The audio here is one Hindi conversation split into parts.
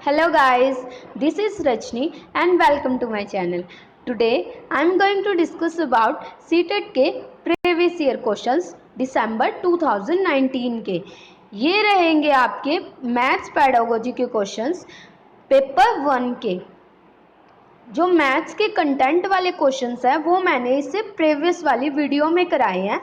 Hello guys, this is Rajni and welcome to my channel. Today I am going to discuss about CTET के previous year questions दिसंबर 2019 के। ये रहेंगे आपके मैथ्स पेडागोजी के क्वेश्चंस पेपर 1 के। जो मैथ्स के कंटेंट वाले क्वेश्चंस हैं वो मैंने इससे प्रीवियस वाली वीडियो में कराए हैं,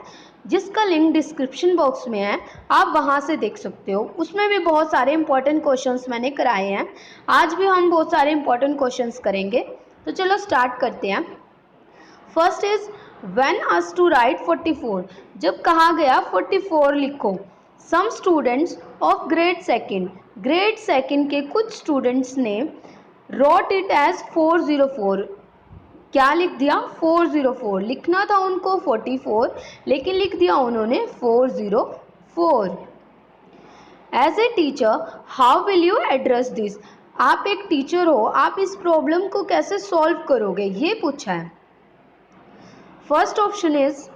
जिसका लिंक डिस्क्रिप्शन बॉक्स में है, आप वहां से देख सकते हो। उसमें भी बहुत सारे इंपॉर्टेंट क्वेश्चंस मैंने कराए हैं। आज भी हम बहुत सारे इंपॉर्टेंट क्वेश्चंस करेंगे, तो चलो स्टार्ट करते हैं। First is when asked to write 44, जब कहा गया 44 लिखो। Some students of grade second के कुछ स्टूडेंट्स ने रोट इट एज 404। क्या लिख दिया? 404। लिखना था उनको 44, लेकिन लिख दिया उन्होंने 404। As a teacher how will you address this? आप एक टीचर हो, आप इस प्रॉब्लम को कैसे सॉल्व करोगे, ये पूछा है। First option is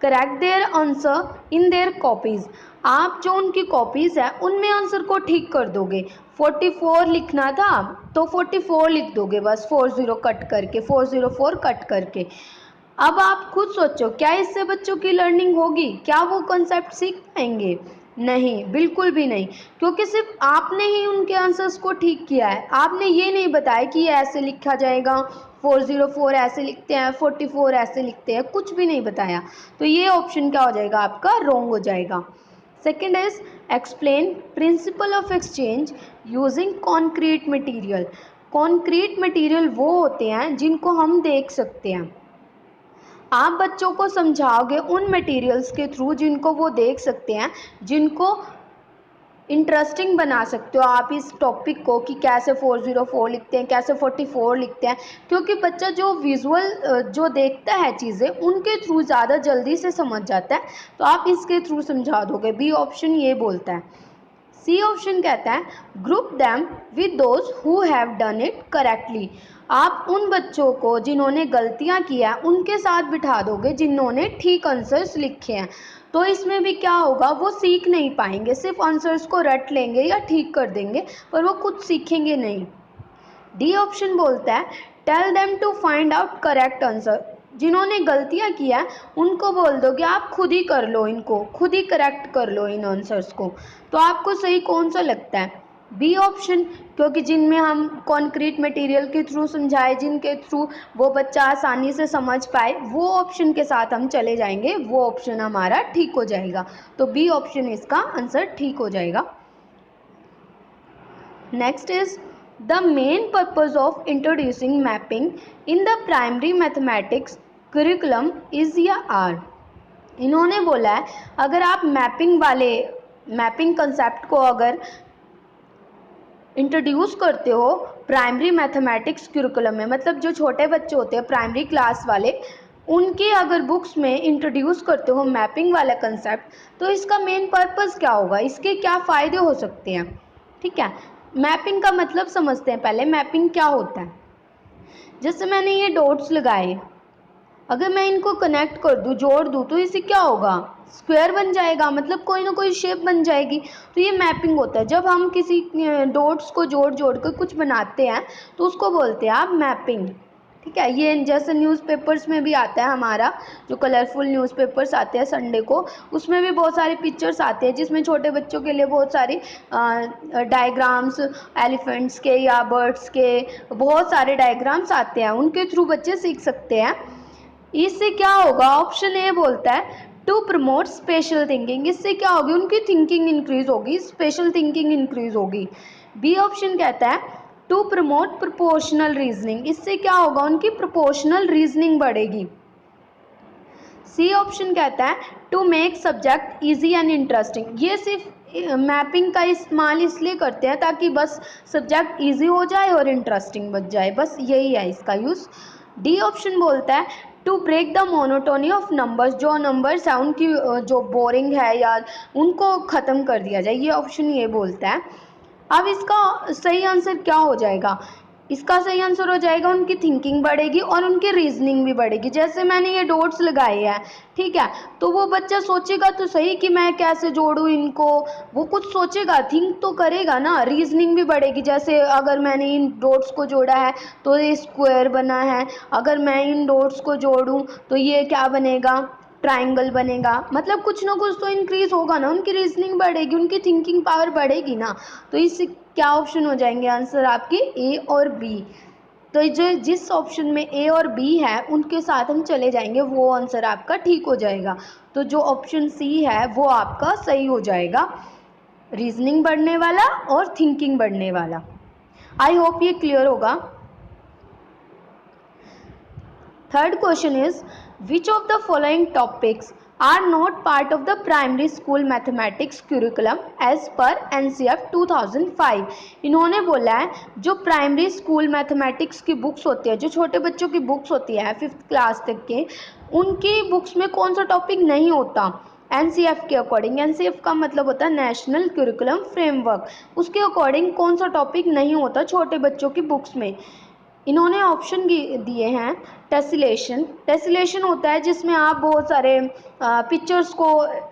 correct their answer in their copies. आप जो उनकी कॉपीज है उनमें आंसर को ठीक कर दोगे। 44 लिखना था तो 44 लिख दोगे, बस 40 कट करके, 404 कट करके। अब आप खुद सोचो, क्या इससे बच्चों की लर्निंग होगी? क्या वो कॉन्सेप्ट सीख पाएंगे? नहीं, बिल्कुल भी नहीं, क्योंकि सिर्फ आपने ही उनके आंसर्स को ठीक किया है। आपने ये नहीं बताया कि ये ऐसे लिखा जाएगा, 404 ऐसे लिखते हैं, 44 ऐसे लिखते हैं, कुछ भी नहीं बताया। तो ये ऑप्शन क्या हो जाएगा आपका? रॉन्ग हो जाएगा। Second is explain principle of exchange using concrete material. Concrete material वो होते हैं जिनको हम देख सकते हैं। आप बच्चों को समझाओगे उन मटेरियल्स के थ्रू जिनको वो देख सकते हैं, जिनको इंटरेस्टिंग बना सकते हो आप इस टॉपिक को, कि कैसे 404 लिखते हैं, कैसे 44 लिखते हैं। क्योंकि बच्चा जो विजुअल जो देखता है चीज़ें, उनके थ्रू ज़्यादा जल्दी से समझ जाता है, तो आप इसके थ्रू समझा दोगे। बी ऑप्शन ये बोलता है। सी ऑप्शन कहता है group them with those who have done it correctly. आप उन बच्चों को जिन्होंने गलतियां किया उनके साथ बिठा दोगे जिन्होंने ठीक आंसर्स लिखे हैं। तो इसमें भी क्या होगा, वो सीख नहीं पाएंगे, सिर्फ आंसर्स को रट लेंगे या ठीक कर देंगे, पर वो कुछ सीखेंगे नहीं। डी ऑप्शन बोलता है tell them to find out correct answer. जिन्होंने गलतियां किया उनको बोल दोगे आप खुद ही कर लो, इनको खुद ही करेक्ट कर लो इन आंसर्स को। तो आपको सही कौन सा लगता है? बी ऑप्शन, क्योंकि जिनमें हम कॉन्क्रीट मटेरियल के थ्रू समझाए, जिनके थ्रू वो बच्चा आसानी से समझ पाए, वो ऑप्शन के साथ हम चले जाएंगे, वो ऑप्शन हमारा ठीक हो जाएगा। तो बी ऑप्शन इसका आंसर ठीक हो जाएगा। Next is the main purpose of introducing mapping in the primary mathematics curriculum is या आर। इन्होंने बोला है अगर आप मैपिंग कंसेप्ट को अगर इंट्रोड्यूस करते हो प्राइमरी मैथमेटिक्स करिकुलम में, मतलब जो छोटे बच्चे होते हैं प्राइमरी क्लास वाले, उनके अगर बुक्स में इंट्रोड्यूस करते हो मैपिंग वाला कंसेप्ट, तो इसका मेन पर्पस क्या होगा, इसके क्या फ़ायदे हो सकते हैं? ठीक है, मैपिंग का मतलब समझते हैं पहले। मैपिंग क्या होता है? जैसे मैंने ये डॉट्स लगाए, अगर मैं इनको कनेक्ट कर दूं, जोड़ दूं, तो इससे क्या होगा? स्क्वायर बन जाएगा, मतलब कोई ना कोई शेप बन जाएगी। तो ये मैपिंग होता है। जब हम किसी डॉट्स को जोड़ जोड़ कर कुछ बनाते हैं तो उसको बोलते हैं आप मैपिंग। ठीक है, ये जैसे न्यूज़पेपर्स में भी आता है हमारा, जो कलरफुल न्यूज़पेपर्स आते हैं संडे को, उसमें भी बहुत सारे पिक्चर्स आते हैं जिसमें छोटे बच्चों के लिए बहुत सारी डायग्राम्स, एलिफेंट्स के या बर्ड्स के बहुत सारे डायग्राम्स आते हैं, उनके थ्रू बच्चे सीख सकते हैं। इससे क्या होगा? ऑप्शन ए बोलता है टू प्रमोट स्पेशल थिंकिंग। इससे क्या होगी? उनकी थिंकिंग इंक्रीज होगी, स्पेशल थिंकिंग इंक्रीज होगी। बी ऑप्शन कहता है टू प्रमोट प्रोपोर्शनल रीजनिंग। इससे क्या होगा? उनकी प्रोपोर्शनल रीजनिंग बढ़ेगी। सी ऑप्शन कहता है to make subject easy and interesting. ये सिर्फ मैपिंग का इस्तेमाल इसलिए करते हैं ताकि बस सब्जेक्ट इजी हो जाए और इंटरेस्टिंग बच जाए, बस यही है इसका यूज़। डी ऑप्शन बोलता है to break the monotony of numbers. जो नंबर्स है उनकी जो बोरिंग है या उनको ख़त्म कर दिया जाए, ये ऑप्शन ये बोलता है। अब इसका सही आंसर क्या हो जाएगा? इसका सही आंसर हो जाएगा उनकी थिंकिंग बढ़ेगी और उनकी रीजनिंग भी बढ़ेगी। जैसे मैंने ये डॉट्स लगाए हैं, ठीक है, तो वो बच्चा सोचेगा तो सही कि मैं कैसे जोड़ूं इनको, वो कुछ सोचेगा, थिंक तो करेगा ना, रीजनिंग भी बढ़ेगी। जैसे अगर मैंने इन डॉट्स को जोड़ा है तो ये स्क्वायर बना है, अगर मैं इन डॉट्स को जोड़ूं तो ये क्या बनेगा, ट्राइंगल बनेगा। मतलब कुछ ना कुछ तो इंक्रीज होगा ना, उनकी रीजनिंग बढ़ेगी, उनकी थिंकिंग पावर बढ़ेगी ना। तो इस क्या ऑप्शन हो जाएंगे आंसर आपके ए और बी। तो जो जिस ऑप्शन में ए और बी है उनके साथ हम चले जाएंगे, वो आंसर आपका ठीक हो जाएगा। तो जो ऑप्शन सी है वो आपका सही हो जाएगा, रीजनिंग बढ़ने वाला और थिंकिंग बढ़ने वाला। आई होप ये क्लियर होगा। Third question is, which of the following topics are not part of the primary school mathematics curriculum as per NCF 2005? इन्होंने बोला है जो प्राइमरी स्कूल मैथमेटिक्स की बुक्स होती है, जो छोटे बच्चों की बुक्स होती है 5th क्लास तक के, उनकी बुक्स में कौन सा टॉपिक नहीं होता एनसीएफ के अकॉर्डिंग। एनसीएफ का मतलब होता है नेशनल करिकुलम फ्रेमवर्क, उसके अकॉर्डिंग कौन सा टॉपिक नहीं होता छोटे बच्चों की बुक्स में। इन्होंने ऑप्शन दिए हैं टेसिलेशन। टेसिलेशन होता है जिसमें आप बहुत सारे पिक्चर्स को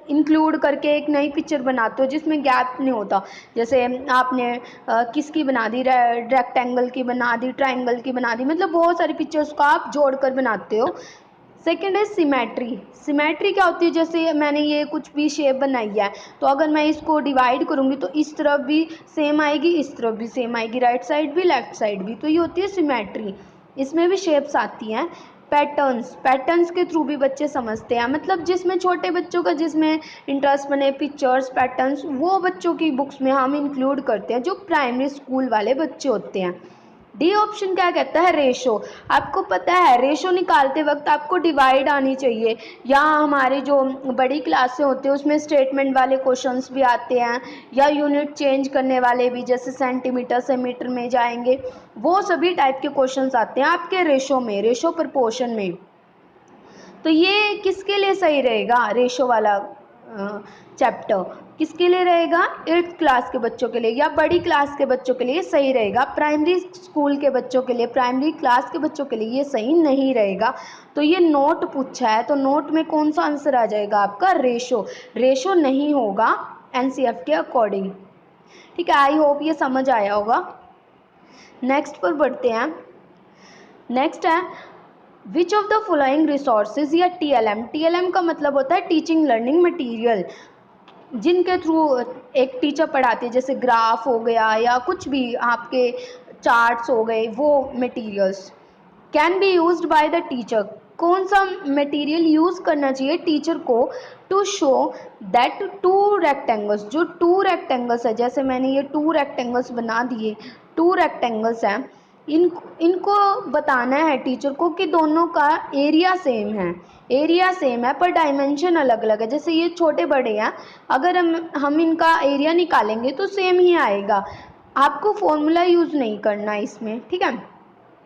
इंक्लूड करके एक नई पिक्चर बनाते हो जिसमें गैप नहीं होता। जैसे आपने किसकी बना दी, रेक्टेंगल की बना दी, ट्राइंगल की बना दी, मतलब बहुत सारी पिक्चर्स को आप जोड़कर बनाते हो। सेकेंड है सिमेट्री। सिमेट्री क्या होती है, जैसे मैंने ये कुछ भी शेप बनाई है तो अगर मैं इसको डिवाइड करूँगी तो इस तरफ भी सेम आएगी, इस तरफ भी सेम आएगी, राइट साइड भी लेफ्ट साइड भी, तो ये होती है सिमेट्री। इसमें भी शेप्स आती हैं। पैटर्न्स, पैटर्न्स के थ्रू भी बच्चे समझते हैं, मतलब जिसमें छोटे बच्चों का जिसमें इंटरेस्ट बने, पिक्चर्स पैटर्न्स, वो बच्चों की बुक्स में हम इंक्लूड करते हैं जो प्राइमरी स्कूल वाले बच्चे होते हैं। डी ऑप्शन क्या कहता है, रेशो। आपको पता है रेशो निकालते वक्त आपको डिवाइड आनी चाहिए, या हमारे जो बड़ी क्लासें होती हैं उसमें स्टेटमेंट वाले क्वेश्चंस भी आते हैं, या यूनिट चेंज करने वाले भी, जैसे सेंटीमीटर से मीटर में जाएंगे, वो सभी टाइप के क्वेश्चंस आते हैं आपके रेशो में, रेशो प्रपोर्शन में। तो ये किसके लिए सही रहेगा, रेशो वाला चैप्टर किसके लिए रहेगा, 8th क्लास के बच्चों के लिए या बड़ी क्लास के बच्चों के लिए सही रहेगा। प्राइमरी स्कूल के बच्चों के लिए, प्राइमरी क्लास के बच्चों के लिए ये सही नहीं रहेगा। तो ये नोट पूछा है, तो नोट में कौन सा आंसर आ जाएगा आपका, रेशो। रेशो नहीं होगा एनसीएफ के अकॉर्डिंग। ठीक है, आई होप ये समझ आया होगा। नेक्स्ट पर बढ़ते हैं। नेक्स्ट है विच ऑफ द फॉलोइंग रिसोर्सेज या टीएलएम। टीएलएम का मतलब होता है टीचिंग लर्निंग मटेरियल, जिनके थ्रू एक टीचर पढ़ाते हैं, जैसे ग्राफ हो गया या कुछ भी आपके चार्ट्स हो गए, वो materials can be used by the teacher. कौन सा मटेरियल यूज़ करना चाहिए टीचर को to show that two rectangles, जो टू रेक्टेंगल्स है, जैसे मैंने ये टू रेक्टेंगल्स बना दिए, टू रेक्टेंगल्स हैं, इनको बताना है टीचर को कि दोनों का एरिया सेम है, एरिया सेम है पर डायमेंशन अलग अलग है। जैसे ये छोटे बड़े हैं, अगर हम इनका एरिया निकालेंगे तो सेम ही आएगा, आपको फॉर्मूला यूज़ नहीं करना इसमें। ठीक है,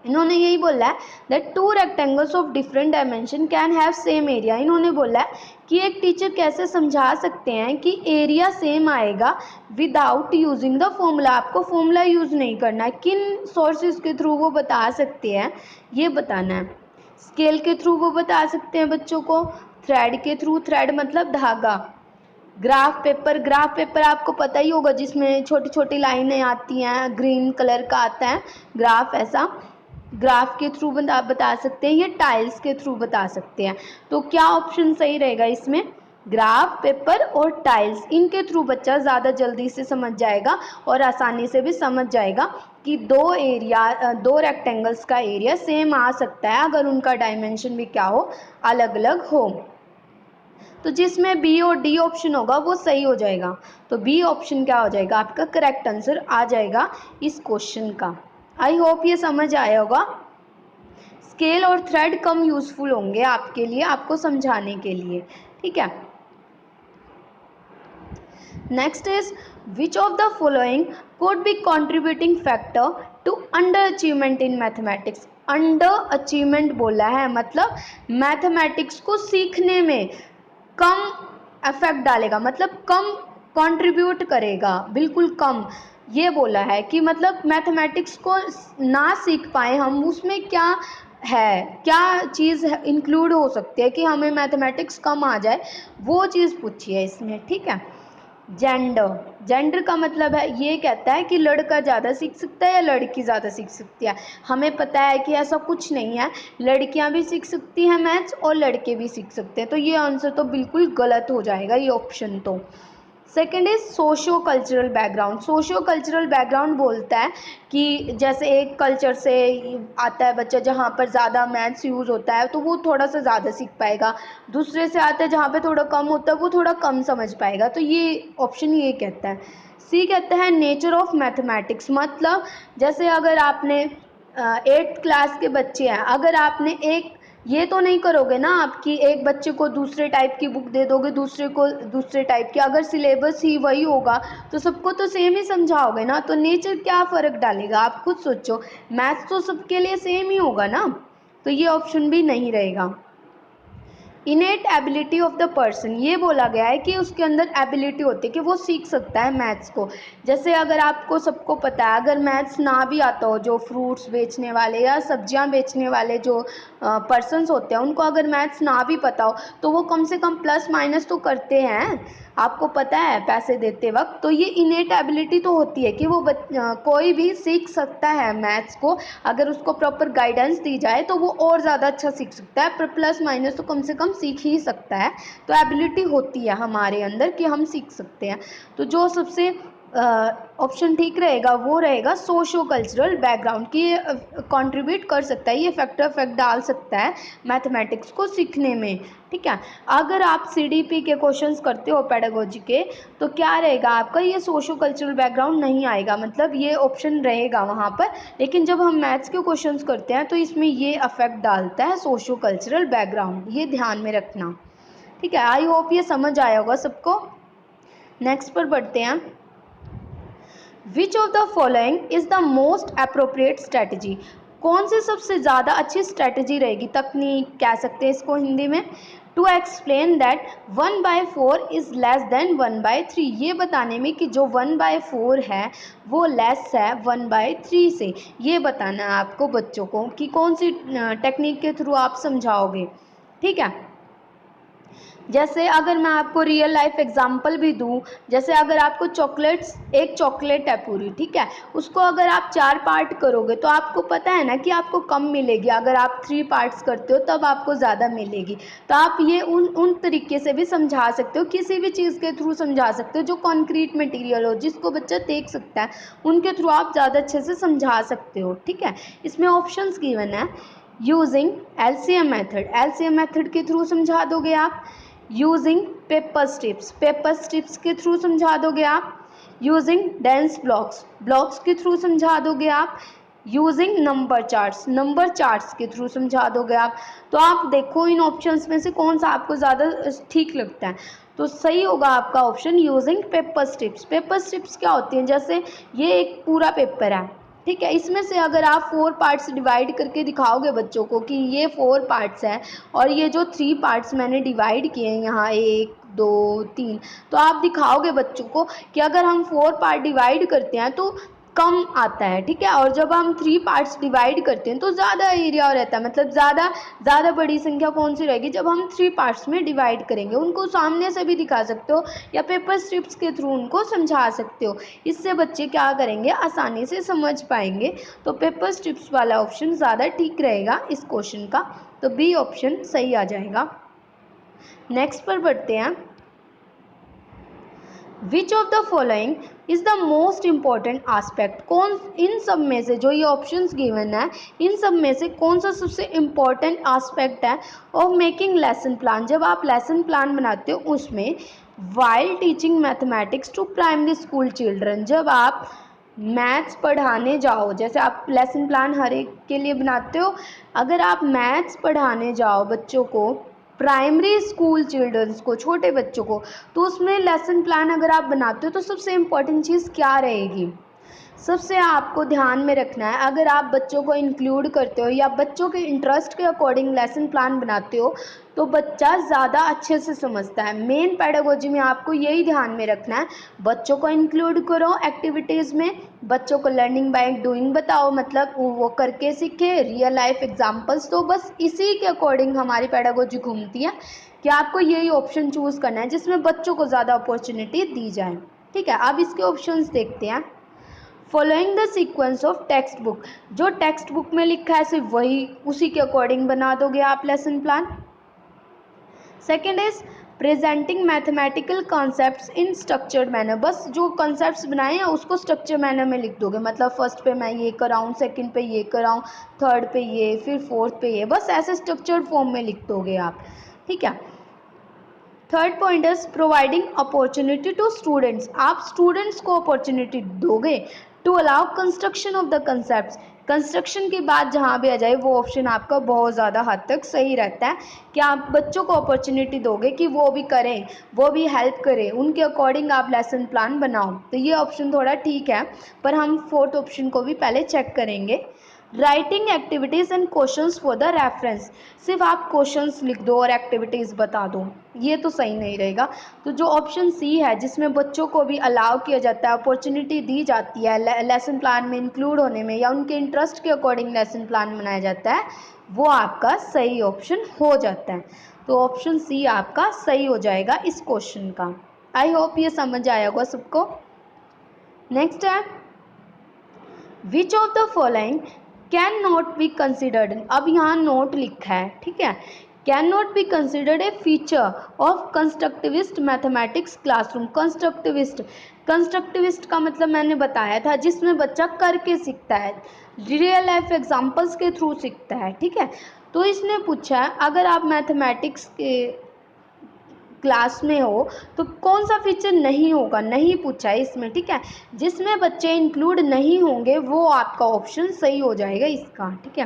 इन्होंने यही बोला है that two rectangles of different dimension can have same area. इन्होंने बोला है कि एक टीचर कैसे समझा सकते हैं कि एरिया सेम आएगा विदाउट यूजिंग द फॉर्मूला। आपको फॉर्मूला यूज़ नहीं करना है, किन सोर्सेज के थ्रू वो बता सकते हैं ये बताना है। स्केल के थ्रू वो बता सकते हैं बच्चों को, थ्रेड के थ्रू, थ्रेड मतलब धागा, ग्राफ पेपर, ग्राफ पेपर आपको पता ही होगा जिसमें छोटी छोटी लाइनें आती हैं, ग्रीन कलर का आता है ग्राफ, ऐसा ग्राफ के थ्रू बता सकते हैं, ये टाइल्स के थ्रू बता सकते हैं। तो क्या ऑप्शन सही रहेगा इसमें, ग्राफ पेपर और टाइल्स, इनके थ्रू बच्चा ज़्यादा जल्दी से समझ जाएगा और आसानी से भी समझ जाएगा कि दो रेक्टेंगल्स का एरिया सेम आ सकता है अगर उनका डायमेंशन भी क्या हो, अलग अलग हो। तो जिसमें बी और डी ऑप्शन होगा वो सही हो जाएगा। तो बी ऑप्शन क्या हो जाएगा आपका, करेक्ट आंसर आ जाएगा इस क्वेश्चन का। आई होप ये समझ आया होगा। स्केल और थ्रेड कम यूजफुल होंगे आपके लिए, आपको समझाने के लिए। ठीक है, next is which of the following could be contributing factor to underachievement in mathematics. Underachievement बोला है मतलब मैथमेटिक्स को सीखने में कम इफेक्ट डालेगा, मतलब कम कंट्रीब्यूट करेगा, बिल्कुल कम। ये बोला है कि मतलब मैथमेटिक्स को ना सीख पाए हम, उसमें क्या है, क्या चीज़ इंक्लूड हो सकती है कि हमें मैथमेटिक्स कम आ जाए, वो चीज़ पूछी है इसमें, ठीक है। जेंडर का मतलब है, ये कहता है कि लड़का ज़्यादा सीख सकता है या लड़की ज़्यादा सीख सकती है। हमें पता है कि ऐसा कुछ नहीं है, लड़कियां भी सीख सकती हैं मैथ्स और लड़के भी सीख सकते हैं, तो ये आंसर तो बिल्कुल गलत हो जाएगा, ये ऑप्शन तो। Second is socio cultural background. Socio cultural background बोलता है कि जैसे एक कल्चर से आता है बच्चा जहाँ पर ज़्यादा मैथ्स यूज़ होता है तो वो थोड़ा सा ज़्यादा सीख पाएगा, दूसरे से आता है जहाँ पे थोड़ा कम होता है वो थोड़ा कम समझ पाएगा, तो ये ऑप्शन ये कहता है। सी कहता है नेचर ऑफ मैथमेटिक्स, मतलब जैसे अगर आपने 8th क्लास के बच्चे हैं, अगर आपने एक ये तो नहीं करोगे ना आप कि एक बच्चे को दूसरे टाइप की बुक दे दोगे, दूसरे को दूसरे टाइप की, अगर सिलेबस ही वही होगा तो सबको तो सेम ही समझाओगे ना, तो नेचर क्या फ़र्क डालेगा, आप खुद सोचो, मैथ्स तो सबके लिए सेम ही होगा ना, तो ये ऑप्शन भी नहीं रहेगा। इनेट एबिलिटी ऑफ द पर्सन, ये बोला गया है कि उसके अंदर एबिलिटी होती है कि वो सीख सकता है मैथ्स को। जैसे अगर आपको सबको पता है, अगर मैथ्स ना भी आता हो, जो फ्रूट्स बेचने वाले या सब्जियां बेचने वाले जो पर्सन्स होते हैं, उनको अगर मैथ्स ना भी पता हो तो वो कम से कम प्लस माइनस तो करते हैं, आपको पता है पैसे देते वक्त, तो ये इनेट एबिलिटी तो होती है कि वो कोई भी सीख सकता है मैथ्स को, अगर उसको प्रॉपर गाइडेंस दी जाए तो वो और ज़्यादा अच्छा सीख सकता है, पर प्लस माइनस तो कम से कम सीख ही सकता है, तो एबिलिटी होती है हमारे अंदर कि हम सीख सकते हैं। तो जो सबसे ऑप्शन ठीक रहेगा वो रहेगा सोशो कल्चरल बैकग्राउंड, कि ये कंट्रीब्यूट कर सकता है, ये फैक्टर इफेक्ट डाल सकता है मैथमेटिक्स को सीखने में, ठीक है। अगर आप सीडीपी के क्वेश्चंस करते हो पेडागोजी के, तो क्या रहेगा आपका, ये सोशो कल्चरल बैकग्राउंड नहीं आएगा, मतलब ये ऑप्शन रहेगा वहाँ पर, लेकिन जब हम मैथ्स के क्वेश्चंस करते हैं तो इसमें ये अफेक्ट डालता है सोशो कल्चरल बैकग्राउंड, ये ध्यान में रखना, ठीक है। आई होप ये समझ आया होगा सबको। नेक्स्ट पर बढ़ते हैं। Which of the following is the most appropriate strategy, कौन सी सबसे ज़्यादा अच्छी स्ट्रैटेजी रहेगी, तकनीक कह सकते हैं इसको हिंदी में, to explain that 1/4 is less than 1/3, ये बताने में कि जो 1/4 है वो लेस है 1/3 से, ये बताना है आपको बच्चों को कि कौन सी टेक्निक के थ्रू आप समझाओगे, ठीक है। जैसे अगर मैं आपको रियल लाइफ एग्जांपल भी दूं, जैसे अगर आपको चॉकलेट्स, एक चॉकलेट है पूरी, ठीक है, उसको अगर आप 4 पार्ट करोगे तो आपको पता है ना कि आपको कम मिलेगी, अगर आप 3 पार्ट्स करते हो तब आपको ज़्यादा मिलेगी, तो आप ये उन तरीके से भी समझा सकते हो, किसी भी चीज़ के थ्रू समझा सकते हो जो कॉन्क्रीट मटीरियल हो, जिसको बच्चा देख सकता है, उनके थ्रू आप ज़्यादा अच्छे से समझा सकते हो, ठीक है। इसमें ऑप्शंस गिवन है, using LCM method, LCM method के थ्रू समझा दोगे आप, यूजिंग पेपर स्ट्रिप्स के थ्रू समझा दोगे आप, यूजिंग डेंस ब्लॉक्स के थ्रू समझा दोगे आप, यूजिंग नंबर चार्ट्स के थ्रू समझा दोगे आप। तो आप देखो इन ऑप्शंस में से कौन सा आपको ज़्यादा ठीक लगता है, तो सही होगा आपका option using paper strips. Paper strips क्या होती हैं, जैसे ये एक पूरा पेपर है, ठीक है, इसमें से अगर आप 4 पार्ट्स डिवाइड करके दिखाओगे बच्चों को कि ये 4 पार्ट्स हैं और ये जो 3 पार्ट्स मैंने डिवाइड किए हैं यहाँ 1 2 3, तो आप दिखाओगे बच्चों को कि अगर हम 4 पार्ट डिवाइड करते हैं तो कम आता है, ठीक है, और जब हम 3 पार्ट्स डिवाइड करते हैं तो ज़्यादा एरिया रहता है, मतलब ज़्यादा बड़ी संख्या कौन सी रहेगी जब हम 3 पार्ट्स में डिवाइड करेंगे। उनको सामने से भी दिखा सकते हो या पेपर स्ट्रिप्स के थ्रू उनको समझा सकते हो, इससे बच्चे क्या करेंगे, आसानी से समझ पाएंगे। तो पेपर स्ट्रिप्स वाला ऑप्शन ज़्यादा ठीक रहेगा इस क्वेश्चन का, तो बी ऑप्शन सही आ जाएगा। नेक्स्ट पर बढ़ते हैं। Which of the following is the most important aspect, कौन इन सब में से, जो ये ऑप्शंस गिवन है इन सब में से कौन सा सबसे इम्पॉर्टेंट आस्पेक्ट है ऑफ मेकिंग लेसन प्लान, जब आप लेसन प्लान बनाते हो उसमें, while teaching mathematics to primary school children, जब आप मैथ्स पढ़ाने जाओ, जैसे आप लेसन प्लान हर एक के लिए बनाते हो, अगर आप मैथ्स पढ़ाने जाओ बच्चों को, प्राइमरी स्कूल चिल्ड्रंस को, छोटे बच्चों को, तो उसमें लेसन प्लान अगर आप बनाते हो तो सबसे इम्पॉर्टेंट चीज़ क्या रहेगी, सबसे आपको ध्यान में रखना है, अगर आप बच्चों को इंक्लूड करते हो या बच्चों के इंटरेस्ट के अकॉर्डिंग लेसन प्लान बनाते हो तो बच्चा ज़्यादा अच्छे से समझता है। मेन पेडागोजी में आपको यही ध्यान में रखना है, बच्चों को इंक्लूड करो एक्टिविटीज़ में, बच्चों को लर्निंग बाय डूइंग बताओ, मतलब वो करके सीखे, रियल लाइफ एग्जांपल्स। तो बस इसी के अकॉर्डिंग हमारी पेडागोजी घूमती है कि आपको यही ऑप्शन चूज़ करना है जिसमें बच्चों को ज़्यादा अपॉर्चुनिटी दी जाए। ठीक है, अब इसके ऑप्शंस देखते हैं। Following the sequence of text book, जो टेक्स्ट बुक में लिखा है सिर्फ वही उसी के अकॉर्डिंग बना दोगे आप lesson plan. Second is presenting mathematical concepts in structured manner, बस जो कॉन्सेप्ट्स बनाए हैं उसको स्ट्रक्चर मैनर में लिख दोगे, मतलब फर्स्ट पे मैं ये कराऊँ, सेकंड पे ये कराऊँ, थर्ड पे ये, फिर फोर्थ पे ये, बस ऐसे स्ट्रक्चर्ड फॉर्म में लिख दोगे आप। ठीक है। Third point is providing opportunity to students, आप स्टूडेंट्स को अपॉर्चुनिटी दोगे to allow construction of the concept. Construction की बात जहाँ भी आ जाए वो ऑप्शन आपका बहुत ज़्यादा हद तक सही रहता है कि आप बच्चों को अपॉर्चुनिटी दोगे कि वो भी करें, वो भी हेल्प करें, उनके अकॉर्डिंग आप लेसन प्लान बनाओ। तो ये ऑप्शन थोड़ा ठीक है, पर हम फोर्थ ऑप्शन को भी पहले चेक करेंगे। Writing activities and questions for the reference, सिर्फ आप क्वेश्चंस लिख दो और एक्टिविटीज़ बता दो, ये तो सही नहीं रहेगा। तो जो ऑप्शन सी है जिसमें बच्चों को भी अलाउ किया जाता है, अपॉर्चुनिटी दी जाती है लेसन प्लान में इंक्लूड होने में, या उनके इंटरेस्ट के अकॉर्डिंग लेसन प्लान बनाया जाता है, वो आपका सही ऑप्शन हो जाता है। तो ऑप्शन सी आपका सही हो जाएगा इस क्वेश्चन का। आई होप ये समझ आया होगा सबको। नेक्स्ट है विच of the following can not be considered, अब यहाँ नोट लिखा है, ठीक है, can not be considered a feature of constructivist mathematics classroom. Constructivist का मतलब मैंने बताया था जिसमें बच्चा करके सीखता है, रियल लाइफ एग्जांपल्स के थ्रू सीखता है। ठीक है, तो इसने पूछा है अगर आप मैथमेटिक्स के क्लास में हो तो कौन सा फीचर नहीं होगा, नहीं पूछा है इसमें। ठीक है, जिसमें बच्चे इंक्लूड नहीं होंगे वो आपका ऑप्शन सही हो जाएगा इसका। ठीक है,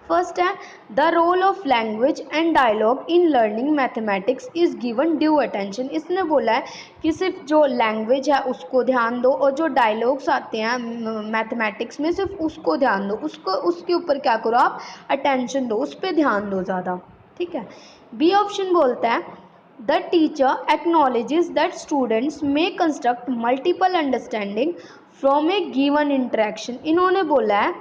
फर्स्ट है the role of language and dialogue in learning mathematics is given due attention. इसने बोला है कि सिर्फ जो लैंग्वेज है उसको ध्यान दो और जो डायलॉग्स आते हैं मैथमेटिक्स में सिर्फ उसको ध्यान दो, उसको उसके ऊपर क्या करो आप अटेंशन दो, उस पर ध्यान दो ज़्यादा। ठीक है, बी ऑप्शन बोलता है the teacher acknowledges that students may construct multiple understanding from a given interaction. इन्होंने बोला है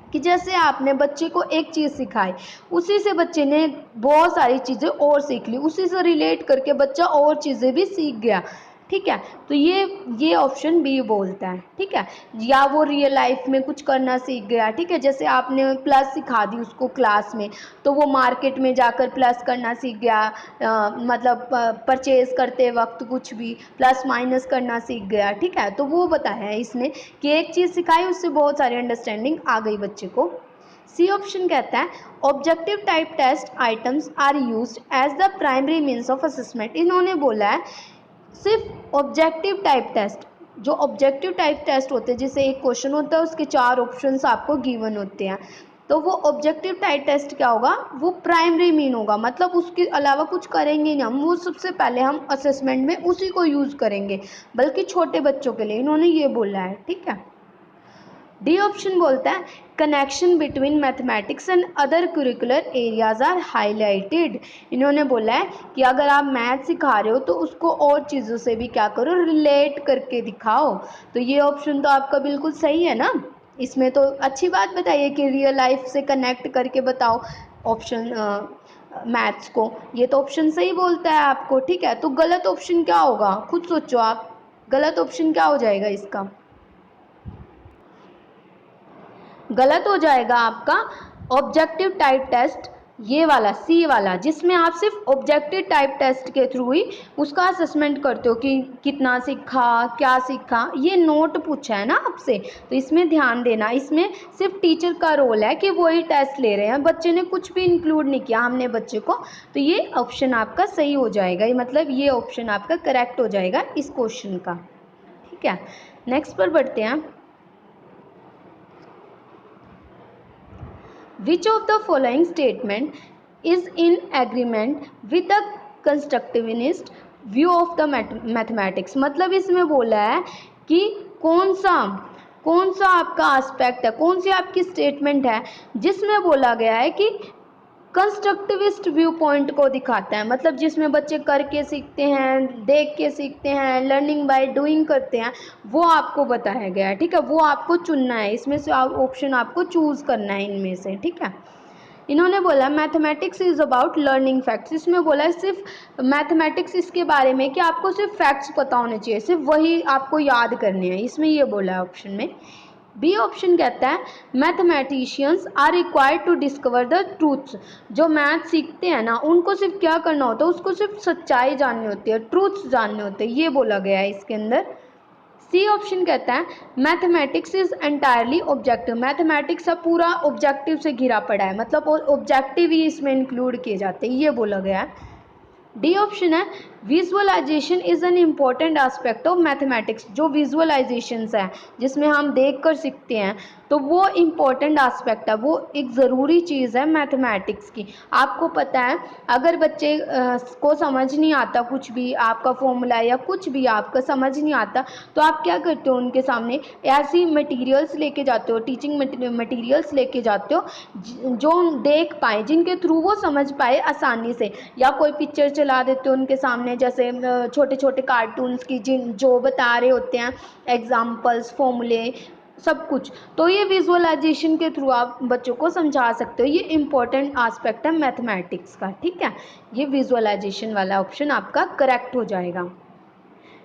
कि जैसे आपने बच्चे को एक चीज़ सिखाई, उसी से बच्चे ने बहुत सारी चीज़ें और सीख ली, उसी से रिलेट करके बच्चा और चीज़ें भी सीख गया। ठीक है, तो ये ऑप्शन बी बोलता है। ठीक है, या वो रियल लाइफ में कुछ करना सीख गया। ठीक है, जैसे आपने प्लस सिखा दी उसको क्लास में तो वो मार्केट में जाकर प्लस करना सीख गया, मतलब परचेज करते वक्त कुछ भी प्लस माइनस करना सीख गया। ठीक है, तो वो बताया है इसने कि एक चीज़ सिखाई उससे बहुत सारी अंडरस्टैंडिंग आ गई बच्चे को। सी ऑप्शन कहता है objective type test items are used as the primary means of assessment. इन्होंने बोला है सिर्फ ऑब्जेक्टिव टाइप टेस्ट, जो ऑब्जेक्टिव टाइप टेस्ट होते हैं जैसे एक क्वेश्चन होता है उसके 4 ऑप्शंस आपको गिवन होते हैं, तो वो ऑब्जेक्टिव टाइप टेस्ट क्या होगा, वो प्राइमरी मीन होगा, मतलब उसके अलावा कुछ करेंगे नहीं हम, वो सबसे पहले हम असेसमेंट में उसी को यूज़ करेंगे, बल्कि छोटे बच्चों के लिए इन्होंने ये बोला है। ठीक है, डी ऑप्शन बोलता है connection between mathematics and other curricular areas are highlighted. इन्होंने बोला है कि अगर आप मैथ सिखा रहे हो तो उसको और चीज़ों से भी क्या करो रिलेट करके दिखाओ। तो ये ऑप्शन तो आपका बिल्कुल सही है ना, इसमें तो अच्छी बात बताइए कि रियल लाइफ से कनेक्ट करके बताओ ऑप्शन मैथ्स को, ये तो ऑप्शन सही बोलता है आपको। ठीक है, तो गलत ऑप्शन क्या होगा खुद सोचो आप, गलत ऑप्शन क्या हो जाएगा इसका, गलत हो जाएगा आपका ऑब्जेक्टिव टाइप टेस्ट, ये वाला सी वाला, जिसमें आप सिर्फ ऑब्जेक्टिव टाइप टेस्ट के थ्रू ही उसका असेसमेंट करते हो कि कितना सीखा क्या सीखा, ये नोट पूछा है ना आपसे, तो इसमें ध्यान देना, इसमें सिर्फ टीचर का रोल है कि वो ही टेस्ट ले रहे हैं, बच्चे ने कुछ भी इंक्लूड नहीं किया हमने बच्चे को, तो ये ऑप्शन आपका सही हो जाएगा, ये मतलब ये ऑप्शन आपका करेक्ट हो जाएगा इस क्वेश्चन का। ठीक है, नेक्स्ट पर बढ़ते हैं। Which of the following statement is in agreement with the constructivist view of the mathematics? मतलब इसमें बोला है कि कौन सा आपका एस्पेक्ट है, कौन सी आपकी स्टेटमेंट है जिसमें बोला गया है कि कंस्ट्रक्टिविस्ट व्यू पॉइंट को दिखाता है, मतलब जिसमें बच्चे करके सीखते हैं, देख के सीखते हैं, लर्निंग बाय डूइंग करते हैं, वो आपको बताया गया है। ठीक है, वो आपको चुनना है, इसमें से ऑप्शन आपको चूज करना है इनमें से। ठीक है, इन्होंने बोला mathematics is about learning facts, इसमें बोला है सिर्फ मैथमेटिक्स इसके बारे में कि आपको सिर्फ फैक्ट्स पता होने चाहिए, सिर्फ वही आपको याद करने हैं, इसमें ये बोला है ऑप्शन में। बी ऑप्शन कहता है mathematicians are required to discover the truths, जो मैथ सीखते हैं ना उनको सिर्फ क्या करना होता है, उसको सिर्फ सच्चाई जाननी होती है, ट्रूथ्स जानने होते हैं, ये बोला गया है इसके अंदर। सी ऑप्शन कहता है mathematics is entirely objective, mathematics अब पूरा ऑब्जेक्टिव से घिरा पड़ा है, मतलब ऑब्जेक्टिव ही इसमें इंक्लूड किए जाते हैं, ये बोला गया है। डी ऑप्शन है visualisation is an important aspect of mathematics, जो विजुअलाइजेशंस है जिसमें हम देख कर सीखते हैं, तो वो इम्पॉर्टेंट एस्पेक्ट है, वो एक ज़रूरी चीज़ है मैथमेटिक्स की। आपको पता है अगर बच्चे को समझ नहीं आता कुछ भी, आपका फॉर्मूला या कुछ भी आपका समझ नहीं आता, तो आप क्या करते हो, उनके सामने ऐसी मटेरियल्स लेके जाते हो, टीचिंग मटेरियल्स लेके जाते हो जो देख पाए, जिनके थ्रू वो समझ पाए आसानी से, या कोई पिक्चर चला देते हो उनके सामने, जैसे छोटे छोटे कार्टून्स की जो बता रहे होते हैं एग्जाम्पल्स, फॉर्मूले, सब कुछ, तो ये विजुअलाइजेशन के थ्रू आप बच्चों को समझा सकते हो, ये इंपॉर्टेंट एस्पेक्ट है मैथमेटिक्स का। ठीक है, ये विजुअलाइजेशन वाला ऑप्शन आपका करेक्ट हो जाएगा।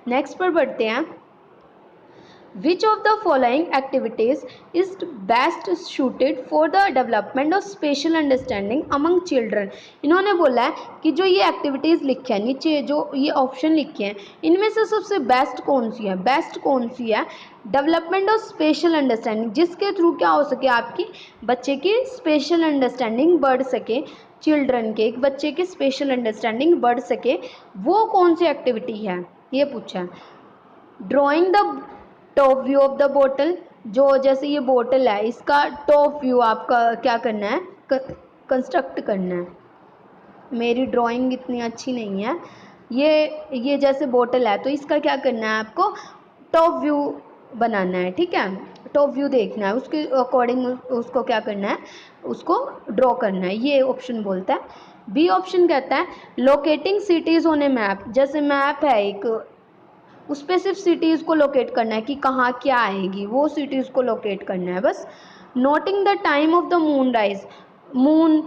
नेक्स्ट पर बढ़ते हैं। Which of the following activities is best suited for the development of spatial understanding among children? इन्होंने बोला है कि जो ये एक्टिविटीज़ लिखी है नीचे, जो ये ऑप्शन लिखे हैं, इनमें से सबसे बेस्ट कौन सी है, बेस्ट कौन सी है डेवलपमेंट ऑफ स्पेशल अंडरस्टैंडिंग, जिसके थ्रू क्या हो सके, आपकी बच्चे की स्पेशल अंडरस्टैंडिंग बढ़ सके, चिल्ड्रन के एक बच्चे की स्पेशल अंडरस्टैंडिंग बढ़ सके, वो कौन सी एक्टिविटी है, ये पूछा है। Drawing the top view of the बोतल, जो जैसे ये बोतल है इसका टॉप व्यू आपका क्या करना है, कंस्ट्रक्ट करना है। मेरी ड्राइंग इतनी अच्छी नहीं है, ये जैसे बोतल है तो इसका क्या करना है, आपको टॉप व्यू बनाना है। ठीक है, टॉप व्यू देखना है, उसके अकॉर्डिंग उसको क्या करना है, उसको ड्रॉ करना है, ये ऑप्शन बोलता है। बी ऑप्शन कहता है locating cities on A map, जैसे मैप है एक, उस पर सिर्फ सिटीज़ को लोकेट करना है कि कहाँ क्या आएगी, वो सिटीज़ को लोकेट करना है बस। Noting the time of the moon rise, moon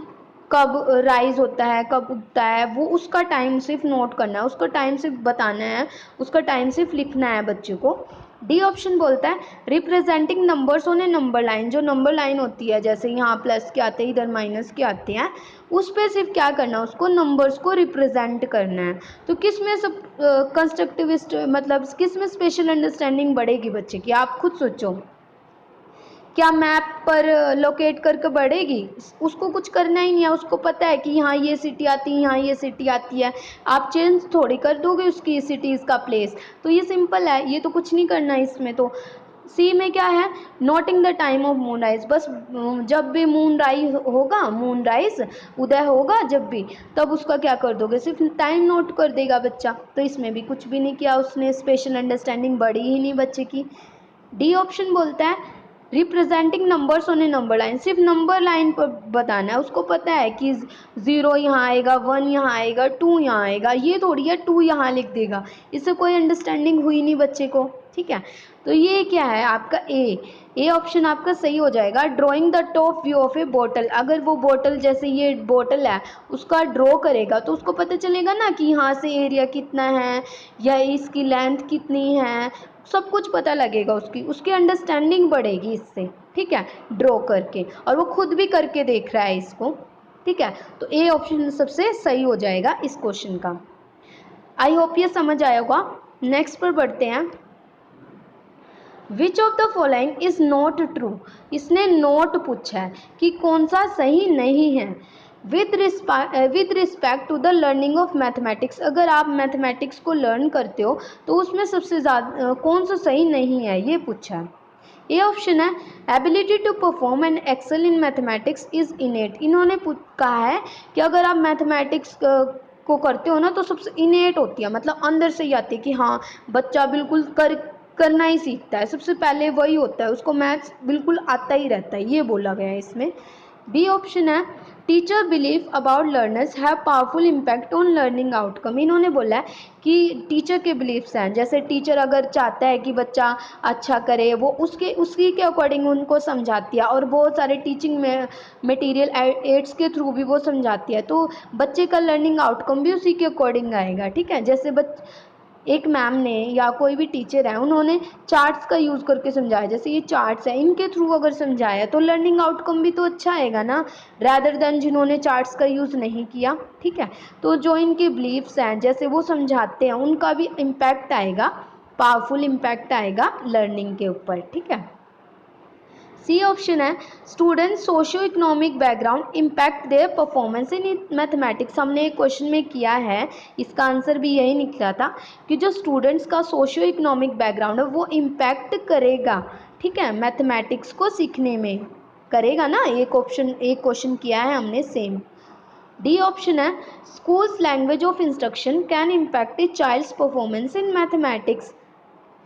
कब राइज होता है, कब उगता है, वो उसका टाइम सिर्फ नोट करना है, उसका टाइम सिर्फ बताना है, उसका टाइम सिर्फ लिखना है बच्चे को। डी ऑप्शन बोलता है representing numbers on A number line, जो नंबर लाइन होती है जैसे यहाँ प्लस के आते हैं, इधर माइनस के आते हैं, उस पर सिर्फ क्या करना है, उसको नंबर्स को रिप्रेजेंट करना है। तो किस में सब कंस्ट्रक्टिविस्ट मतलब किस में स्पेशल अंडरस्टैंडिंग बढ़ेगी बच्चे की, आप खुद सोचो। क्या मैप पर लोकेट करके बढ़ेगी, उसको कुछ करना ही नहीं है, उसको पता है कि यहाँ ये सिटी आती है, यहाँ ये सिटी आती है, आप चेंज थोड़ी कर दोगे उसकी सिटीज़ का प्लेस, तो ये सिंपल है, ये तो कुछ नहीं करना है इसमें। तो सी में क्या है, noting the time of moon rise, बस जब भी मून राइज होगा, मून राइज उदय होगा जब भी, तब उसका क्या कर दोगे, सिर्फ टाइम नोट कर देगा बच्चा, तो इसमें भी कुछ भी नहीं किया उसने, स्पेशल अंडरस्टैंडिंग बढ़ी ही नहीं बच्चे की। डी ऑप्शन बोलता है representing numbers on A number line, सिर्फ नंबर लाइन पर बताना है, उसको पता है कि 0 यहाँ आएगा, 1 यहाँ आएगा, 2 यहाँ आएगा, ये थोड़ी है 2 यहाँ लिख देगा, इससे कोई अंडरस्टैंडिंग हुई नहीं बच्चे को। ठीक है, तो ये क्या है आपका ए ऑप्शन आपका सही हो जाएगा। Drawing the top view of a बोतल, अगर वो बोतल जैसे ये बोतल है उसका ड्रॉ करेगा तो उसको पता चलेगा ना कि यहाँ से एरिया कितना है या इसकी लेंथ कितनी है, सब कुछ पता लगेगा, उसकी अंडरस्टैंडिंग बढ़ेगी इससे। ठीक है, ड्रॉ करके, और वो खुद भी करके देख रहा है इसको। ठीक है, तो ए ऑप्शन सबसे सही हो जाएगा इस क्वेश्चन का। आई होप ये समझ आया होगा। नेक्स्ट पर बढ़ते हैं। Which of the following is not true, इसने नोट पूछा है कि कौन सा सही नहीं है। With respect to the learning of mathematics, अगर आप मैथमेटिक्स को लर्न करते हो तो उसमें सबसे ज़्यादा कौन सा सही नहीं है, ये पूछा है। ये ऑप्शन है ability to perform and excel in mathematics is innate, इन्होंने कहा है कि अगर आप मैथमेटिक्स को करते हो ना तो सबसे इनेट होती है, मतलब अंदर से ही आती है कि हाँ बच्चा बिल्कुल करना ही सीखता है, सबसे पहले वही होता है, उसको मैथ्स बिल्कुल आता ही रहता है, ये बोला गया है इसमें। बी ऑप्शन है teacher believe about learners have powerful impact on learning outcome. इन्होंने बोला है कि टीचर के बिलीफ्स हैं, जैसे टीचर अगर चाहता है कि बच्चा अच्छा करे, वो उसी के अकॉर्डिंग उनको समझाती है, और बहुत सारे टीचिंग में मटेरियल एड्स के थ्रू भी वो समझाती है, तो बच्चे का लर्निंग आउटकम भी उसी के अकॉर्डिंग आएगा। ठीक है, जैसे एक मैम ने या कोई भी टीचर है, उन्होंने चार्ट्स का यूज़ करके समझाया, जैसे ये चार्ट्स है, इनके थ्रू अगर समझाया तो लर्निंग आउटकम भी तो अच्छा आएगा ना, रैदर देन जिन्होंने चार्ट्स का यूज़ नहीं किया। ठीक है, तो जो इनके बिलीव्स हैं, जैसे वो समझाते हैं, उनका भी इम्पैक्ट आएगा, पावरफुल इम्पैक्ट आएगा लर्निंग के ऊपर। ठीक है, सी ऑप्शन है student socio economic background impact their performance in mathematics. हमने एक क्वेश्चन में किया है, इसका आंसर भी यही निकला था कि जो स्टूडेंट्स का सोशियो इकोनॉमिक बैकग्राउंड है वो इम्पैक्ट करेगा, ठीक है, मैथमेटिक्स को सीखने में करेगा ना। एक क्वेश्चन किया है हमने सेम। डी ऑप्शन है schools language of instruction can impact a child's performance in mathematics.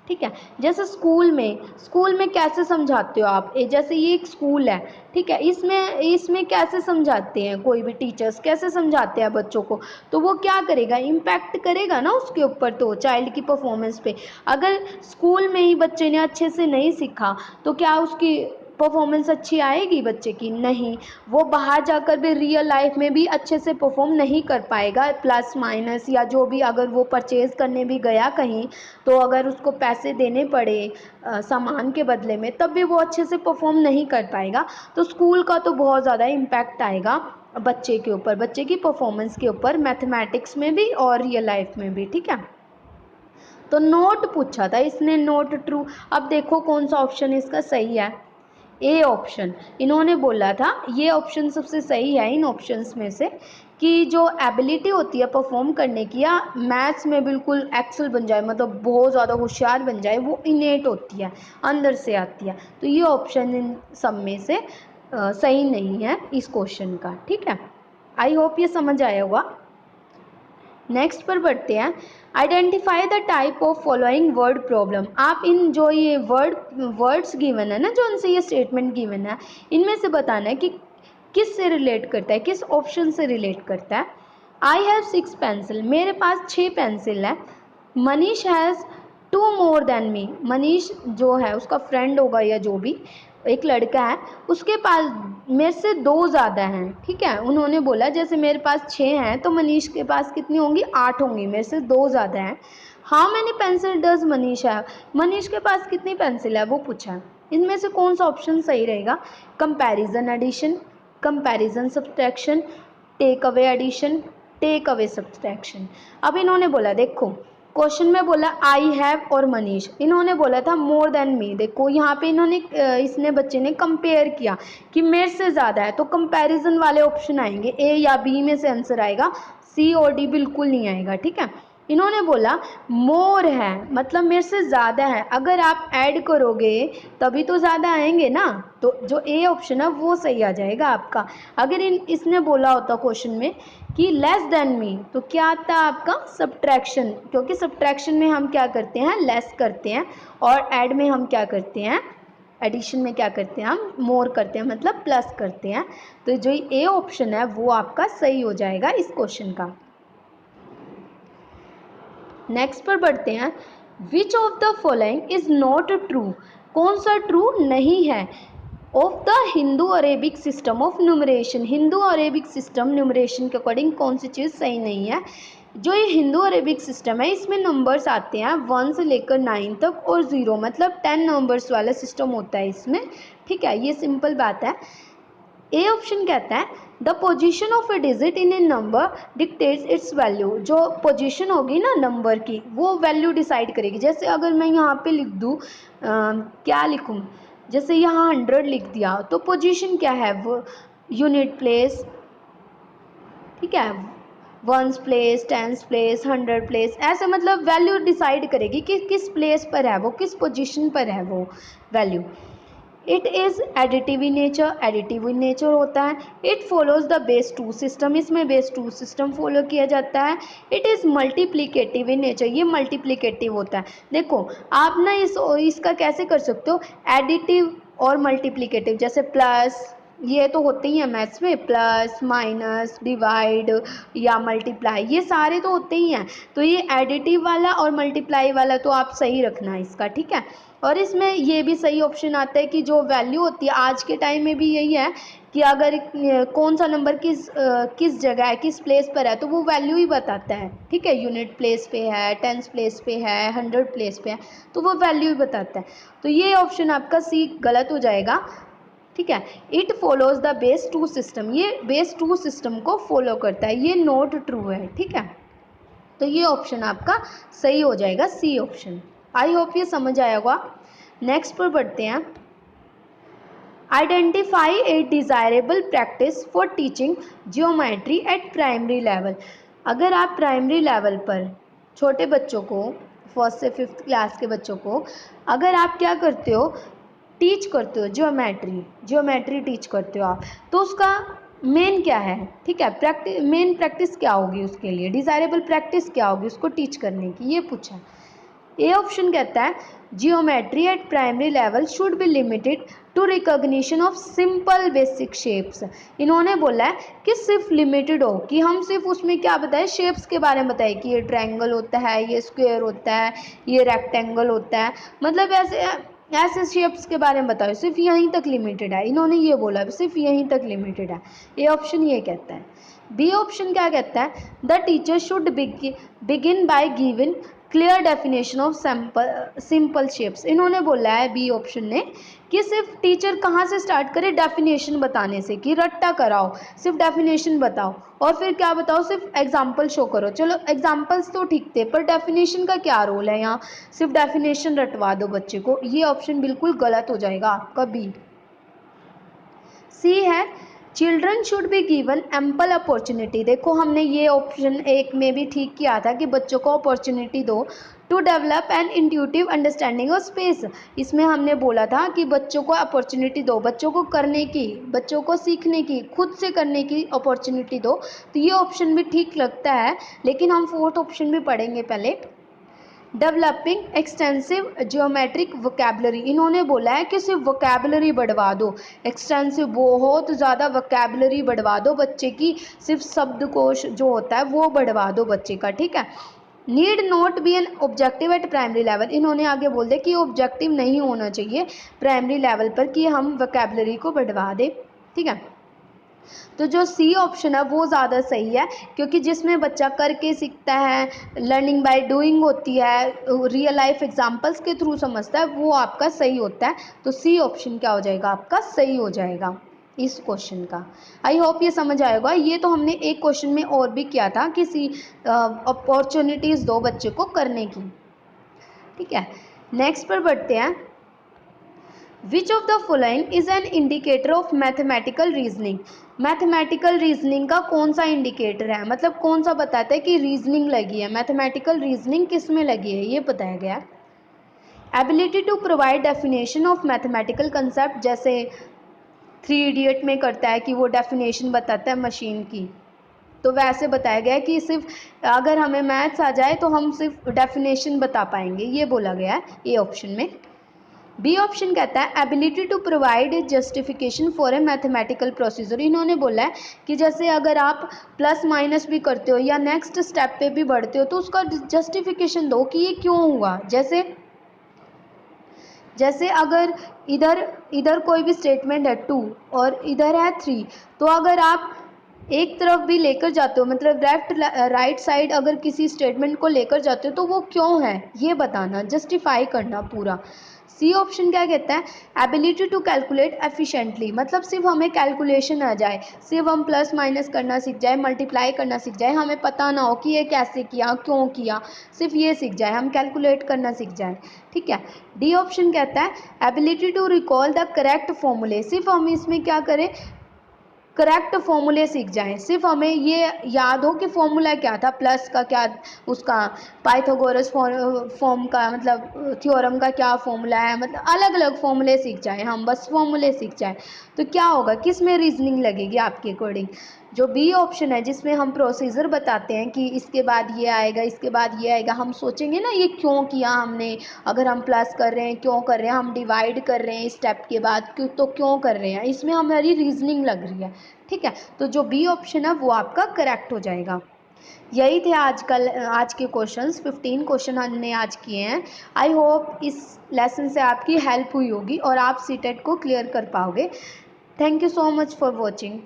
ठीक है, जैसे स्कूल में कैसे समझाते हो आप, जैसे ये एक स्कूल है, ठीक है, इसमें कैसे समझाते हैं, कोई भी टीचर्स कैसे समझाते हैं बच्चों को, तो वो क्या करेगा, इम्पैक्ट करेगा ना उसके ऊपर, तो चाइल्ड की परफॉर्मेंस पे। अगर स्कूल में ही बच्चे ने अच्छे से नहीं सीखा तो क्या उसकी परफॉर्मेंस अच्छी आएगी बच्चे की? नहीं, वो बाहर जाकर भी रियल लाइफ में भी अच्छे से परफॉर्म नहीं कर पाएगा, प्लस माइनस या जो भी, अगर वो परचेज़ करने भी गया कहीं, तो अगर उसको पैसे देने पड़े सामान के बदले में, तब भी वो अच्छे से परफॉर्म नहीं कर पाएगा। तो स्कूल का तो बहुत ज़्यादा इम्पैक्ट आएगा बच्चे के ऊपर, बच्चे की परफॉर्मेंस के ऊपर, मैथमेटिक्स में भी और रियल लाइफ में भी। ठीक है, तो नोट पूछा था इसने, नोट ट्रू। अब देखो कौन सा ऑप्शन इसका सही है। ए ऑप्शन, इन्होंने बोला था ये ऑप्शन सबसे सही है इन ऑप्शंस में से, कि जो एबिलिटी होती है परफॉर्म करने की, या मैथ्स में बिल्कुल एक्सेल बन जाए, मतलब बहुत ज़्यादा होशियार बन जाए, वो इनेट होती है, अंदर से आती है। तो ये ऑप्शन इन सब में से सही नहीं है इस क्वेश्चन का। ठीक है, आई होप ये समझ आया होगा। नेक्स्ट पर बढ़ते हैं, identify the type of following word problem. आप इन जो ये वर्ड्स गिवन है ना, जो उनसे ये स्टेटमेंट गिवन है, इनमें से बताना है कि किस से रिलेट करता है, किस ऑप्शन से रिलेट करता है। आई हैव 6 पेंसिल, मेरे पास 6 पेंसिल है। Manish has 2 more than me, Manish जो है उसका फ्रेंड होगा या जो भी एक लड़का है, उसके पास मेरे से 2 ज़्यादा हैं। ठीक है, उन्होंने बोला जैसे मेरे पास 6 हैं तो मनीष के पास कितनी होंगी, 8 होंगी, मेरे से 2 ज़्यादा हैं। How many pencil does Manish है, मनीष के पास कितनी पेंसिल है वो पूछा है। इनमें से कौन सा ऑप्शन सही रहेगा? Comparison addition, comparison subtraction, take away addition, take away subtraction. अब इन्होंने बोला, देखो क्वेश्चन में बोला आई हैव और मनीष, इन्होंने बोला था मोर देन मी। देखो यहाँ पे इन्होंने इसने बच्चे ने कंपेयर किया कि मेरे से ज़्यादा है, तो कंपैरिजन वाले ऑप्शन आएंगे, ए या बी में से आंसर आएगा, सी और डी बिल्कुल नहीं आएगा। ठीक है, इन्होंने बोला मोर है, मतलब मेरे से ज़्यादा है, अगर आप ऐड करोगे तभी तो ज़्यादा आएंगे ना, तो जो ए ऑप्शन है वो सही आ जाएगा आपका। अगर इसने बोला होता क्वेश्चन में कि लेस देन मी, तो क्या आता है आपका सब्ट्रैक्शन, क्योंकि सब्ट्रैक्शन में हम क्या करते हैं, लेस करते हैं, और ऐड में हम क्या करते हैं, एडिशन में क्या करते हैं, हम मोर करते हैं, मतलब प्लस करते हैं। तो जो ए ऑप्शन है वो आपका सही हो जाएगा इस क्वेश्चन का। नेक्स्ट पर बढ़ते हैं, which of the following is not true, कौन सा ट्रू नहीं है of the Hindu Arabic system of numeration. Hindu Arabic system numeration के अकॉर्डिंग कौन सी चीज़ सही नहीं है? जो ये हिंदू अरेबिक सिस्टम है इसमें नंबर्स आते हैं 1 से लेकर 9 तक, और 0 मतलब 10 नंबर्स वाला सिस्टम होता है इसमें। ठीक है, ये सिंपल बात है। ए ऑप्शन कहता है the position of A digit in A number dictates it's value, जो पोजीशन होगी ना नंबर की वो वैल्यू डिसाइड करेगी। जैसे अगर मैं यहाँ पे लिख दूँ, क्या लिखूँ, जैसे यहाँ 100 लिख दिया, तो पोजीशन क्या है, वो यूनिट प्लेस, ठीक है, ones place, tens place, 100 place, ऐसे मतलब वैल्यू डिसाइड करेगी कि किस प्लेस पर है वो, किस पोजीशन पर है वो value. It is additive in nature, additive in nature होता है। It follows the base two system, इसमें बेस टू सिस्टम फॉलो किया जाता है। It is multiplicative in nature, ये मल्टीप्लिकेटिव होता है। देखो आप ना इसका कैसे कर सकते हो, एडिटिव और मल्टीप्लिकेटिव, जैसे प्लस, ये तो होते ही हैं मैथ्स में, प्लस माइनस डिवाइड या मल्टीप्लाई, ये सारे तो होते ही हैं। तो ये एडिटिव वाला और मल्टीप्लाई वाला तो आप सही रखना है इसका, ठीक है। और इसमें ये भी सही ऑप्शन आता है कि जो वैल्यू होती है आज के टाइम में भी यही है कि अगर कौन सा नंबर किस जगह है, किस प्लेस पर है, तो वो वैल्यू ही बताता है, ठीक है। यूनिट प्लेस पे है, टेंस प्लेस पे है, 100 प्लेस पे है, तो वो वैल्यू ही बताता है। तो ये ऑप्शन आपका सी गलत हो जाएगा, ठीक है। It follows the base two system, ये बेस टू सिस्टम को फॉलो करता है, ये नॉट ट्रू है, ठीक है। तो ये ऑप्शन आपका सही हो जाएगा, सी ऑप्शन। आई होप ये समझ आया होगा। नेक्स्ट पर बढ़ते हैं। Identify A desirable practice for teaching geometry at primary level. अगर आप प्राइमरी लेवल पर छोटे बच्चों को, फर्स्ट से फिफ्थ क्लास के बच्चों को अगर आप क्या करते हो, टीच करते हो ज्योमेट्री टीच करते हो आप, तो उसका मेन क्या है, ठीक है। मेन प्रैक्टिस क्या होगी उसके लिए, डिज़ायरेबल प्रैक्टिस क्या होगी उसको टीच करने की, ये पूछा। ए ऑप्शन कहता है geometry at primary level should be limited to recognition of simple basic shapes. इन्होंने बोला है कि सिर्फ लिमिटेड हो, कि हम सिर्फ उसमें क्या बताएं, शेप्स के बारे में बताएं कि ये ट्रायंगल होता है, ये स्क्वायर होता है, ये रेक्टेंगल होता है, मतलब ऐसे शेप्स के बारे में बताओ, सिर्फ यहीं तक लिमिटेड है। इन्होंने ये बोला सिर्फ यहीं तक लिमिटेड है। ए ऑप्शन ये कहता है। बी ऑप्शन क्या कहता है, the teacher should begin by given clear definition of simple shapes. इन्होंने बोला है बी ऑप्शन ने कि सिर्फ टीचर कहाँ से स्टार्ट करे, डेफिनेशन बताने से, कि रट्टा कराओ, सिर्फ डेफिनेशन बताओ और फिर क्या बताओ, सिर्फ एग्जाम्पल शो करो। चलो एग्जाम्पल्स तो ठीक थे, पर डेफिनेशन का क्या रोल है यहाँ, सिर्फ डेफिनेशन रटवा दो बच्चे को। ये ऑप्शन बिल्कुल गलत हो जाएगा आपका, बी। सी है children should be given ample opportunity. देखो हमने ये ऑप्शन एक में भी ठीक किया था कि बच्चों को अपॉर्चुनिटी दो to develop an intuitive understanding of space. इसमें हमने बोला था कि बच्चों को अपॉर्चुनिटी दो, बच्चों को करने की, बच्चों को सीखने की, खुद से करने की अपॉर्चुनिटी दो। तो ये ऑप्शन भी ठीक लगता है, लेकिन हम फोर्थ ऑप्शन भी पढ़ेंगे पहले। Developing extensive geometric vocabulary. इन्होंने बोला है कि सिर्फ वोकेबलरी बढ़वा दो, एक्सटेंसिव बहुत ज़्यादा वोकेबलरी बढ़वा दो बच्चे की, सिर्फ शब्दकोश जो होता है वो बढ़वा दो बच्चे का, ठीक है। Need not be an objective eight primary level. इन्होंने आगे बोल दिया कि ऑब्जेक्टिव नहीं होना चाहिए प्राइमरी लेवल पर कि हम वोकेबलरी को बढ़वा दें, ठीक है। तो जो सी ऑप्शन है वो ज़्यादा सही है, क्योंकि जिसमें बच्चा करके सीखता है, लर्निंग बाय डूइंग होती है, रियल लाइफ एग्जांपल्स के थ्रू समझता है, वो आपका सही होता है। तो सी ऑप्शन क्या हो जाएगा आपका, सही हो जाएगा इस क्वेश्चन का। आई होप ये समझ आएगा। ये तो हमने एक क्वेश्चन में और भी किया था कि सी अपॉर्चुनिटीज़ दो बच्चे को करने की, ठीक है। नेक्स्ट पर बढ़ते हैं। Which of the following is an indicator of mathematical reasoning. Mathematical reasoning का कौन सा इंडिकेटर है, मतलब कौन सा बताता है कि रीजनिंग लगी है, मैथमेटिकल रीजनिंग किस में लगी है, ये बताया गया। Ability to provide definition of mathematical concept, जैसे 3 इडियट में करता है कि वो डेफिनेशन बताता है मशीन की, तो वैसे बताया गया है कि सिर्फ अगर हमें मैथ्स आ जाए तो हम सिर्फ डेफिनेशन बता पाएंगे, ये बोला गया है ए ऑप्शन में। बी ऑप्शन कहता है ability to provide a justification for a mathematical procedure. इन्होंने बोला है कि जैसे अगर आप प्लस माइनस भी करते हो या नेक्स्ट स्टेप पे भी बढ़ते हो तो उसका जस्टिफिकेशन दो कि ये क्यों हुआ। जैसे अगर इधर कोई भी स्टेटमेंट है 2 और इधर है 3, तो अगर आप एक तरफ भी लेकर जाते हो, मतलब राइट साइड अगर किसी स्टेटमेंट को लेकर जाते हो तो वो क्यों है ये बताना, जस्टिफाई करना पूरा। सी ऑप्शन क्या कहता है एबिलिटी टू कैलकुलेट एफिशिएंटली, मतलब सिर्फ हमें कैलकुलेशन आ जाए, सिर्फ हम प्लस माइनस करना सीख जाए, मल्टीप्लाई करना सीख जाए, हमें पता ना हो कि ये कैसे किया क्यों किया, सिर्फ ये सीख जाए, हम कैलकुलेट करना सीख जाए, ठीक है। डी ऑप्शन कहता है ability to recall the correct formulae, सिर्फ हम इसमें क्या करें, करेक्ट फॉर्मूले सीख जाएं। सिर्फ हमें ये याद हो कि फॉर्मूला क्या था, प्लस का क्या, उसका पाइथागोरस फॉर्म का मतलब थ्योरम का क्या फॉर्मूला है, मतलब अलग अलग फॉर्मूले सीख जाएं हम, बस फॉर्मूले सीख जाएं तो क्या होगा, किस में रीजनिंग लगेगी आपके अकॉर्डिंग। जो बी ऑप्शन है जिसमें हम प्रोसीजर बताते हैं कि इसके बाद ये आएगा, इसके बाद ये आएगा, हम सोचेंगे ना ये क्यों किया हमने, अगर हम प्लस कर रहे हैं क्यों कर रहे हैं, हम डिवाइड कर रहे हैं स्टेप के बाद क्यों, तो क्यों कर रहे हैं, इसमें हमारी रीजनिंग लग रही है। ठीक है, तो जो बी ऑप्शन है वो आपका करेक्ट हो जाएगा। यही थे आज के क्वेश्चंस, 15 क्वेश्चन हमने आज किए हैं। आई होप इस लेसन से आपकी हेल्प हुई होगी और आप सीटेट को क्लियर कर पाओगे। Thank you so much for watching.